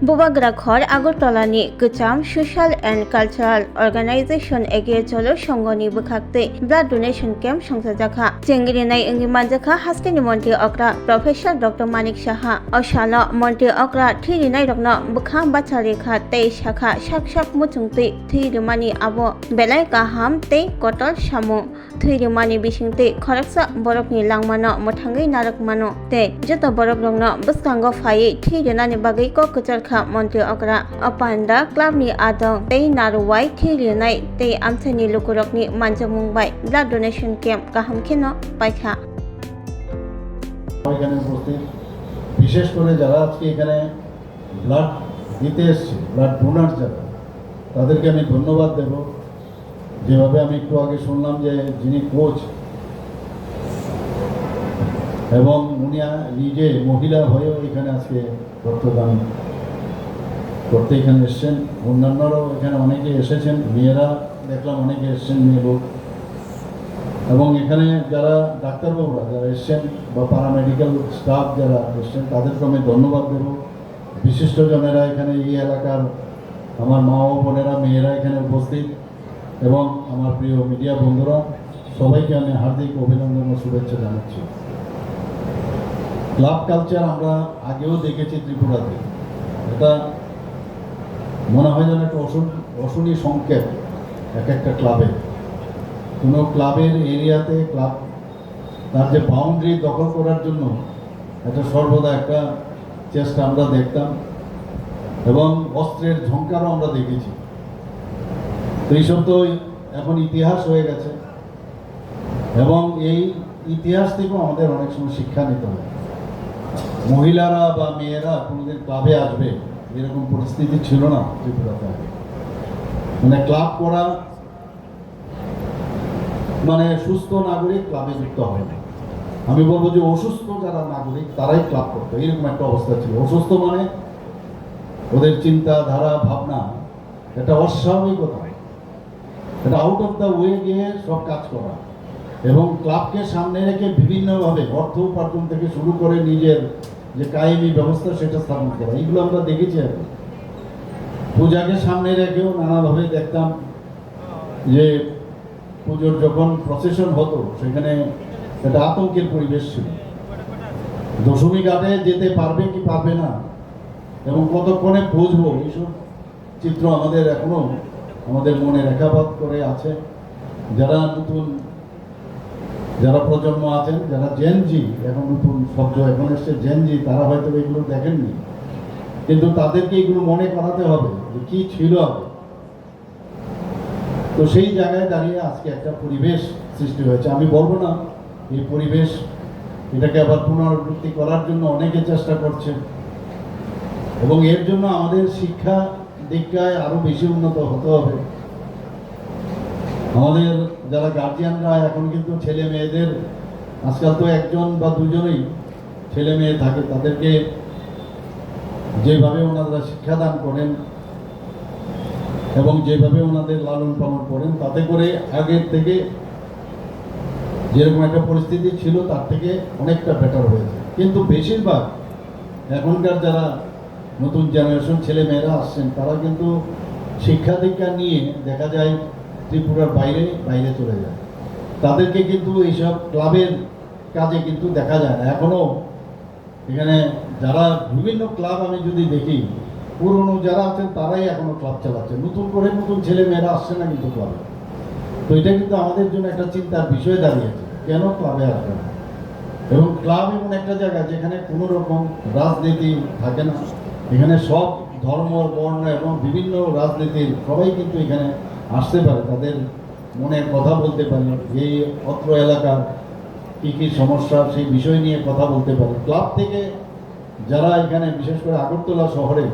বুবাগ্রাঘর আগরতলানি গোজাম social and cultural organisation এগিয়ে চলো সংঘনি বখাকতে blood donation camp সংসাজাখা চেঙ্গিরিনাই अंगि मानजाखा हास्टेनि मन्त्रि अक्रा professor doctor Manik Saha अशाल मन्त्रि अक्रा थैरिनाय रकनो बखा बाथ्रा रेखा तै शाखा शाक शाक मुचुंगते थैरिमानि आबो बेलाय गाहाम तै कटल सामु थैरिमानि बिसिंते खरकसा बरफनि लांमानो मोथांगै नारकमानो तै जत बरफ रंनो बस्कांगो फायै थैरिनानि बागै ककचरखा मन्त्रि अक्रा अपान्दा क्लाबनि आदं तै नारुवाय थैरिनाय तै आमथानि लुकुरकनि मानजामुंबाय ब्लाड डोनेशन कैम्प गाहाम खेनो पाइखा এখানে উপস্থিত বিশেষ করে যারা আজকে এখানে ব্লাড দিতে এসছে, ব্লাড ডোনার যারা, তাদেরকে আমি ধন্যবাদ দেব। যেভাবে আমি একটু আগে শুনলাম যে যিনি কোচ এবং উনি নিজে মহিলা হয়েও এখানে আজকে রক্তদান করতে এখানে এসছেন, অন্যান্যরাও এখানে অনেকে এসেছেন, মেয়েরা দেখলাম অনেকে এসছেন, মেয়ে লোক, এবং এখানে যারা ডাক্তারবাবুরা যারা এসছেন বা প্যারামেডিক্যাল স্টাফ যারা এসছেন তাদেরকে আমি ধন্যবাদ দেব। বিশিষ্টজনেরা এখানে এই এলাকার আমার মা ও বোনেরা, মেয়েরা এখানে উপস্থিত, এবং আমার প্রিয় মিডিয়া বন্ধুরা, সবাইকে আমি হার্দিক অভিনন্দন ও শুভেচ্ছা জানাচ্ছি। ক্লাব কালচার আমরা আগেও দেখেছি ত্রিপুরাতে, এটা মনে হয় যেন একটা অশনি সংকেত এক একটা ক্লাবে। কোনো ক্লাবের এরিয়াতে ক্লাব তার যে বাউন্ডারি দখল করার জন্য এটা সর্বদা একটা চেষ্টা আমরা দেখতাম, এবং অস্ত্রের ঝঙ্কারও আমরা দেখেছি। তো এইসব তো এখন ইতিহাস হয়ে গেছে, এবং এই ইতিহাস থেকেও আমাদের অনেক সময় শিক্ষা নিতে হবে। মহিলারা বা মেয়েরা কোনোদিন ক্লাবে আসবে এরকম পরিস্থিতি ছিল না ত্রিপুরাতে আগে। মানে ক্লাব করা মানে সুস্থ নাগরিক ক্লাবে যুক্ত হয় না। আমি বলবো যে অসুস্থ যারা নাগরিক তারাই ক্লাব করতো, এরকম একটা অবস্থা ছিল। অসুস্থ মানে ওদের চিন্তাধারা ভাবনা এটা অস্বাভাবিকতা, এটা আউট অফ দ্য ওয়ে গিয়ে সব কাজ করা, এবং ক্লাবকে সামনে রেখে বিভিন্নভাবে অর্থ উপার্জন থেকে শুরু করে নিজের যে কায়েমি ব্যবস্থা সেটা স্থাপন করা, এইগুলো আমরা দেখেছি। আর পূজাকে সামনে রেখেও নানাভাবে দেখতাম যে পুজোর যখন প্রসেশন হতো সেখানে একটা আতঙ্কের পরিবেশ ছিল। দশমী ঘাটে যেতে পারবে কি পারবে না এবং কতক্ষণে পৌঁছবো, এইসব চিত্র আমাদের এখনো আমাদের মনে রেখাপাত করে আছে। যারা নতুন যারা প্রজন্ম আছেন, যারা জেনজি, এখন নতুন শব্দ এখন এসছে জেনজি, তারা হয়তো এগুলো দেখেননি, কিন্তু তাদেরকে এগুলো মনে করাতে হবে যে কি ছিল আগে। তো সেই জায়গায় দাঁড়িয়ে আজকে একটা পরিবেশ সৃষ্টি হয়েছে। আমি বলবো না এই পরিবেশ এটাকে আবার পুনরাবৃত্তি করার জন্য অনেকে চেষ্টা করছে, এবং এর জন্য আমাদের শিক্ষা দীক্ষায় আরো বেশি উন্নত হতে হবে। আমাদের যারা গার্জিয়ানরা এখন কিন্তু ছেলে মেয়েদের, আজকাল তো একজন বা দুজনেই ছেলে মেয়ে থাকে, তাদেরকে যেভাবে ওনারা শিক্ষাদান করেন এবং যেভাবে ওনাদের লালন পালন করেন, তাতে করে আগের থেকে যেরকম একটা পরিস্থিতি ছিল তার থেকে অনেকটা বেটার হয়েছে। কিন্তু বেশিরভাগ এখনকার যারা নতুন জেনারেশন ছেলে মেয়েরা আসছেন তারা কিন্তু শিক্ষা দীক্ষা নিয়ে দেখা যায় ত্রিপুরার বাইরে চলে যায়। তাদেরকে কিন্তু এইসব ক্লাবের কাজে কিন্তু দেখা যায় না এখনও। এখানে যারা বিভিন্ন ক্লাব আমি যদি দেখি, পুরনো যারা আছেন তারাই এখনো ক্লাব চালাচ্ছে, নতুন করে নতুন ছেলে মেয়েরা আসছে না কিন্তু ক্লাবে। তো এটা কিন্তু আমাদের জন্য একটা চিন্তার বিষয় দাঁড়িয়েছে, কেন ক্লাবে আসবে না। এবং ক্লাব এমন একটা জায়গা যেখানে কোনো রকম রাজনীতি থাকে না, এখানে সব ধর্ম বর্ণ এবং বিভিন্ন রাজনীতির সবাই কিন্তু এখানে আসতে পারে, তাদের মনের কথা বলতে পারে, এই অত্র এলাকার কী কী সমস্যা সেই বিষয় নিয়ে কথা বলতে পারে। ক্লাব থেকে যারা এখানে বিশেষ করে আগরতলা শহরে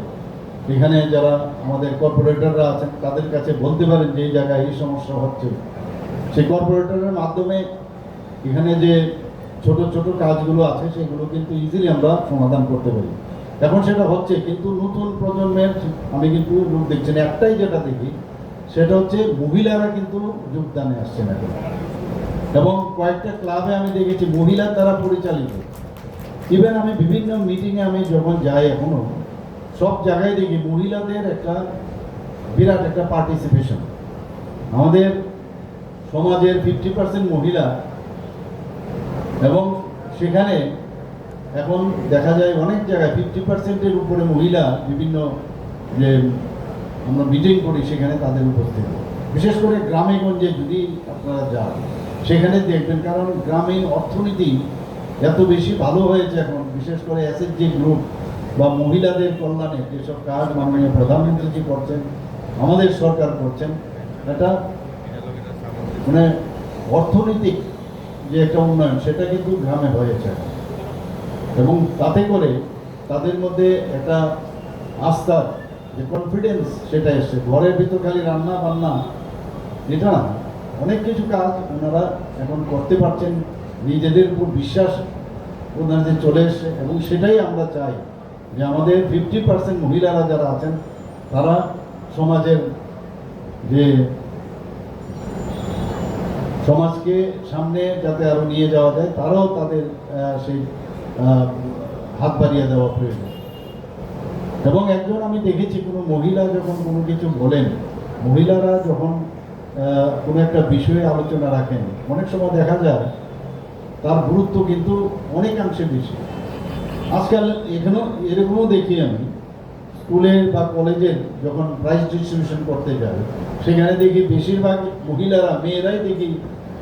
এখানে যারা আমাদের কর্পোরেটররা আছেন তাদের কাছে বলতে পারেন যে এই জায়গায় এই সমস্যা হচ্ছে, সেই কর্পোরেটরের মাধ্যমে এখানে যে ছোট ছোট কাজগুলো আছে সেগুলো কিন্তু ইজিলি আমরা সমাধান করতে পারি। এখন সেটা হচ্ছে, কিন্তু নতুন প্রজন্মের আমি কিন্তু লোক দেখছি না। একটাই যেটা দেখি সেটা হচ্ছে মহিলারা কিন্তু যোগদানে আসছে না, এবং কয়েকটা ক্লাবে আমি দেখেছি মহিলার দ্বারা পরিচালিত। ইভেন আমি বিভিন্ন মিটিংয়ে আমি যখন যাই এখনো সব জায়গায় দেখি মহিলাদের একটা বিরাট একটা পার্টিসিপেশন। আমাদের সমাজের 50% মহিলা, এবং সেখানে এখন দেখা যায় অনেক জায়গায় 50%-এর উপরে মহিলা বিভিন্ন যে আমরা মিটিং করি সেখানে তাদের উপস্থিতি, বিশেষ করে গ্রামে গঞ্জে যদি আপনারা যান সেখানে দেখবেন, কারণ গ্রামীণ অর্থনীতি এত বেশি ভালো হয়েছে এখন, বিশেষ করে এসএসজি গ্রুপ বা মহিলাদের কল্যাণে যেসব কাজ মাননীয় প্রধানমন্ত্রীজি করছেন, আমাদের সরকার করছেন, এটা মানে অর্থনৈতিক যে একটা উন্নয়ন সেটা কিন্তু গ্রামে হয়েছে, এবং তাতে করে তাদের মধ্যে একটা আস্থা, যে কনফিডেন্স সেটা এসছে। ঘরের ভিতর খালি রান্না বান্না এটা না, অনেক কিছু কাজ ওনারা এখন করতে পারছেন, নিজেদের উপর বিশ্বাস ওনাদের চলে এসছে, এবং সেটাই আমরা চাই যে আমাদের 50% মহিলারা যারা আছেন তারা সমাজের যে সমাজকে সামনে যাতে আরো নিয়ে যাওয়া যায়, তারাও তাদের সেই হাত বাড়িয়ে দেওয়া প্রয়োজন। এবং একজন আমি দেখেছি, কোনো মহিলা যখন কোনো কিছু বলেন, মহিলারা যখন কোনো একটা বিষয়ে আলোচনা রাখেন, অনেক সময় দেখা যায় তার গুরুত্ব কিন্তু অনেকাংশে বেশি। আজকাল এখানেও এরকমও দেখি আমি, স্কুলের বা কলেজের যখন প্রাইজ ডিস্ট্রিবিউশন করতে যায় সেখানে দেখি বেশিরভাগ মহিলারা, মেয়েরাই দেখি,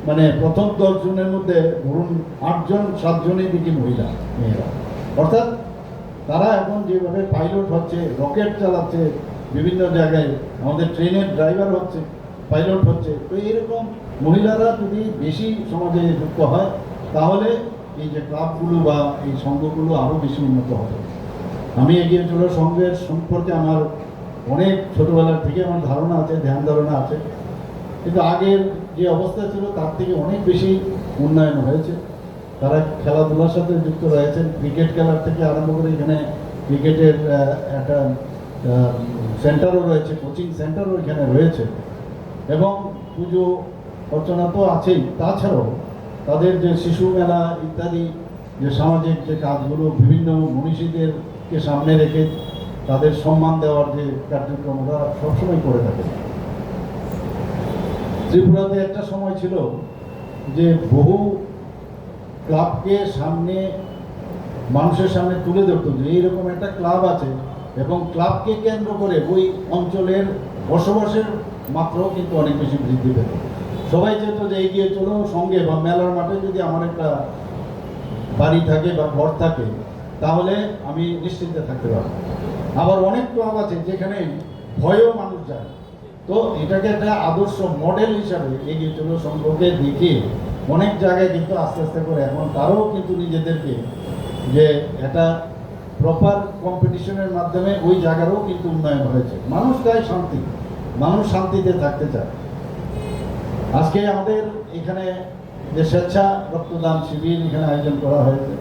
মানে প্রথম 10 জনের মধ্যে ধরুন 8 জন 7 জনই দেখি মহিলা, মেয়েরা। অর্থাৎ তারা এখন যেভাবে পাইলট হচ্ছে, রকেট চালাচ্ছে, বিভিন্ন জায়গায় আমাদের ট্রেনের ড্রাইভার হচ্ছে, পাইলট হচ্ছে, তো এরকম মহিলারা যদি বেশি সমাজে যুক্ত হয় তাহলে এই যে ক্লাবগুলো বা এই সংঘগুলো আরও বেশি উন্নত হবে। আমি এগিয়ে চলো সংঘের সম্পর্কে আমার অনেক ছোটোবেলার থেকে আমার ধারণা আছে, ধ্যান ধারণা আছে, কিন্তু আগের যে অবস্থা ছিল তার থেকে অনেক বেশি উন্নয়ন হয়েছে। তারা খেলাধুলার সাথে যুক্ত রয়েছেন, ক্রিকেট খেলার থেকে আরম্ভ করে এখানে ক্রিকেটের একটা সেন্টারও রয়েছে, কোচিং সেন্টারও এখানে রয়েছে, এবং পুজো অর্চনা তো আছেই। তাছাড়াও তাদের যে শিশু মেলা ইত্যাদি যে সামাজিক যে কাজগুলো, বিভিন্ন মনীষীদেরকে সামনে রেখে তাদের সম্মান দেওয়ার যে কার্যক্রম ওরা সবসময় করে থাকে। ত্রিপুরাতে একটা সময় ছিল যে বহু ক্লাবকে সামনে মানুষের সামনে তুলে ধরতো যে এইরকম একটা ক্লাব আছে, এবং ক্লাবকে কেন্দ্র করে ওই অঞ্চলের বসবাসের মাত্রাও কিন্তু অনেক বেশি বৃদ্ধি পেত। সবাই চেত যে এগিয়ে চলো সঙ্গে বা মেলার মাঠে যদি আমার একটা বাড়ি থাকে বা ঘর থাকে তাহলে আমি নিশ্চিন্তে থাকতে পারবো। আবার অনেক ক্লাব আছে যেখানে ভয়েও মানুষ যায়, তো এটাকে একটা আদর্শ মডেল হিসাবে এগিয়ে চলো সংঘকে দেখে অনেক জায়গায় কিন্তু আস্তে আস্তে করে এখন তারাও কিন্তু নিজেদেরকে যে একটা প্রপার কম্পিটিশনের মাধ্যমে ওই জায়গারও কিন্তু উন্নয়ন হয়েছে। মানুষ চায় শান্তি, মানুষ শান্তিতে থাকতে চায়। আজকে আমাদের এখানে যে স্বেচ্ছা রক্তদান শিবির এখানে আয়োজন করা হয়েছে,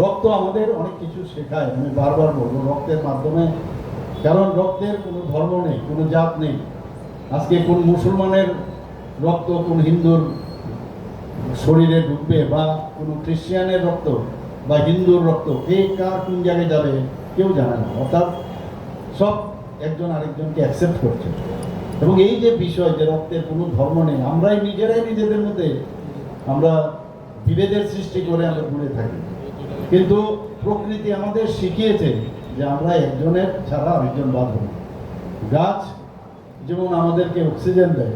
রক্ত আমাদের অনেক কিছু শেখায়। আমি বারবার বলবো রক্তের মাধ্যমে, কারণ রক্তের কোনো ধর্ম নেই, কোনো জাত নেই। আজকে কোন মুসলমানের রক্ত কোন হিন্দুর শরীরে ঢুকবে, বা কোনো খ্রিস্টানের রক্ত বা হিন্দুর রক্ত কে কার কোন জায়গায় যাবে কেউ জানে না। অর্থাৎ সব একজন আরেকজনকে অ্যাকসেপ্ট করছে, এবং এই যে বিষয় যে রক্তের কোনো ধর্ম নেই, আমরাই নিজেরাই নিজেদের মধ্যে আমরা বিভেদের সৃষ্টি করে আমরা ঘুরে থাকি। কিন্তু প্রকৃতি আমাদের শিখিয়েছে যে আমরা একজনের ছাড়া আরেকজন বাঁধব না। গাছ যেমন আমাদেরকে অক্সিজেন দেয়,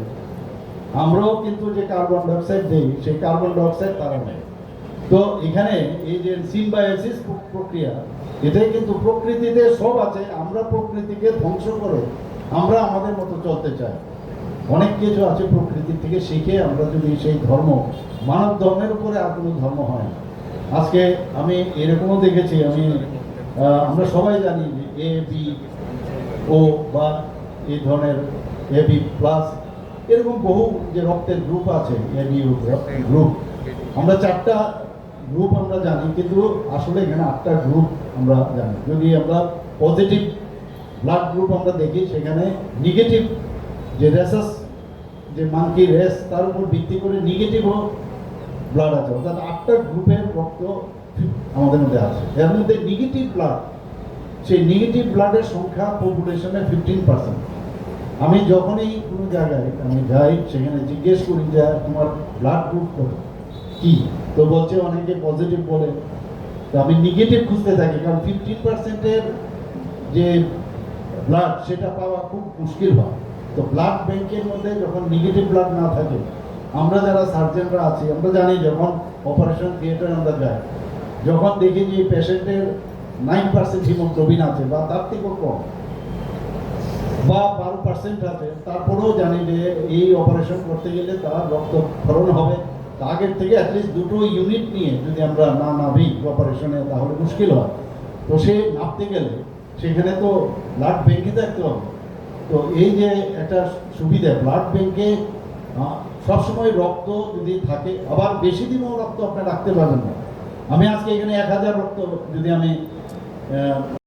আমরাও কিন্তু যে কার্বন ডাইঅক্সাইড দেই সেই কার্বন ডাইঅক্সাইড তারা নেয়। তো এখানে এই যে সিম্বায়োসিস প্রক্রিয়া, এটাই কিন্তু প্রকৃতিতে সব আছে। আমরা প্রকৃতিকে ধ্বংস করে আমরা আমাদের মতো চলতে চাই। অনেক কিছু আছে প্রকৃতি থেকে শিখে আমরা যদি সেই ধর্ম, মানব ধর্মের উপরে আর কোনো ধর্ম হয় না। আজকে আমি এরকমও দেখেছি, আমরা সবাই জানি যে এ বি ও বা এই ধরনের এ বি প্লাস এরকম বহু যে রক্তের গ্রুপ আছে, এ বি ও গ্রুপ, আমরা 4টা গ্রুপ আমরা জানি, কিন্তু আসলে এখানে 8টা গ্রুপ আমরা জানি। যদি আমরা পজিটিভ ব্লাড গ্রুপ আমরা দেখি, সেখানে নেগেটিভ যে রেসাস, যে মাঙ্কি রেস, তার উপর ভিত্তি করে নেগেটিভও ব্লাড আছে। অর্থাৎ 8টা গ্রুপের রক্ত আমাদের মধ্যে আছে। এর মধ্যে নেগেটিভ ব্লাড সেই নেগেটিভ ব্লাডের সংখ্যা পপুলেশনের 15%। আমি যখনই কোনো জায়গায় আমি যাই সেখানে জিজ্ঞেস করি যে তোমার ব্লাড গ্রুপ কত কি, তো বলছে অনেকে পজিটিভ বলে, তো আমি নেগেটিভ খুঁজতে থাকি, কারণ 15%-এর যে ব্লাড সেটা পাওয়া খুব মুশকিল হয়। তো ব্লাড ব্যাংকের মধ্যে যখন নেগেটিভ ব্লাড না থাকে, আমরা যারা সার্জনরা আছি আমরা জানি যখন অপারেশন থিয়েটারে আমরা যাই, যখন দেখি যে পেশেন্টের 9% হিমোগ্লোবিন আছে বা তার থেকেও কম বা 12% আছে, তারপরেও জানি যে এই অপারেশন করতে গেলে তার রক্তক্ষরণ হবে, আগের থেকে অ্যাটলিস্ট 2টো ইউনিট নিয়ে যদি আমরা না নামি অপারেশনে তাহলে মুশকিল হয়। তো সে নামতে গেলে সেখানে তো ব্লাড ব্যাংকে থাকতে হবে। তো এই যে একটা সুবিধা ব্লাড ব্যাংকে সবসময় রক্ত যদি থাকে, আবার বেশি দিনও রক্ত আপনি রাখতে পারবেন না। আমি আজকে এখানে 1000 রক্ত যদি আমি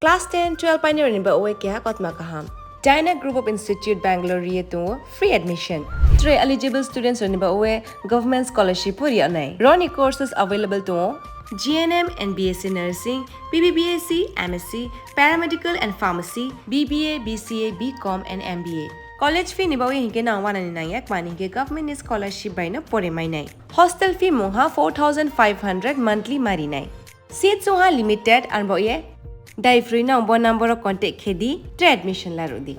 Class 10-12 pioneer ni ba uwe kya kotma kaham. Dyna Group of Institute Bangalore riye to free admission. 3 eligible students ni ba uwe government scholarship puri anai. Roni courses available to GNM and BSc Nursing, BBBSc, MSc, Paramedical and Pharmacy, BBA, BCA, BCom and MBA. College fee ni ba uwe hinke na 199 mani ke government scholarship by no pore mai nai. Hostel fee moha 4500 monthly mari nai. Seats moha limited and ba uwe Dai free na number contact khedi admission la rodi.